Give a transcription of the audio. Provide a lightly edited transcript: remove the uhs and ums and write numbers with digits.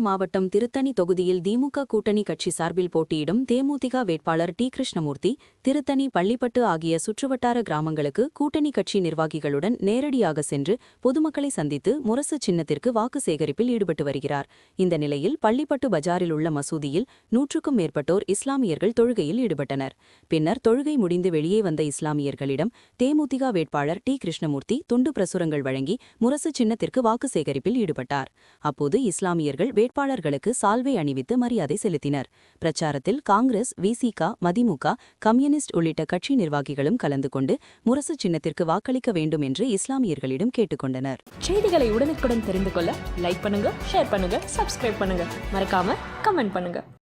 மாவட்டம் திருத்தணி தொகுதியில் திமுக கூட்டணி கட்சி சார்பில் போட்டியிடும் தேமுதிக வேட்பாளர் டி கிருஷ்ணமூர்த்தி திருத்தணி பள்ளிப்பட்டு ஆகிய சுற்றுவட்டார கிராமங்களுக்கு கூட்டணி கட்சி நிர்வாகிகளுடன் நேரடியாக சென்று பொதுமக்களை சந்தித்து முரசு சின்னத்திற்கு வாக்கு சேகரிப்பில் ஈடுபட்டு வருகிறார். இந்த நிலையில் பள்ளிப்பட்டு பஜாரில் உள்ள மசூதியில் 100க்கும் மேற்பட்டோர் இஸ்லாமியர்கள் தொழுகையில் ஈடுபட்டனர். பின்னர் தொழுகை முடிந்து வெளியே வந்த இஸ்லாமியர்களிடம் தேமுதிக வேட்பாளர் டி கிருஷ்ணமூர்த்தி துண்டு பிரசுரங்கள் வழங்கி முரசு சின்னத்திற்கு வாக்கு சேகரிப்பில் ஈடுபட்டார். அப்போது இஸ்லாமியர்கள் வேட்பாளர்களுக்கு சால்வை அணிவித்து மரியாதை செலுத்தினர். பிரச்சாரத்தில் காங்கிரஸ், விசிக, மதிமுக, கம்யூனிஸ்ட் உள்ளிட்ட கட்சி நிர்வாகிகளும் கலந்து கொண்டு முரசு சின்னத்திற்கு வாக்களிக்க வேண்டும் என்று இஸ்லாமியர்களிடம் கேட்டுக்கொண்டனர். செய்திகளை உடனுக்குடன் தெரிந்து கொள்ள லைக் பண்ணுங்க, ஷேர் பண்ணுங்க, சப்ஸ்கிரைப் பண்ணுங்க, மறக்காம கமெண்ட் பண்ணுங்க.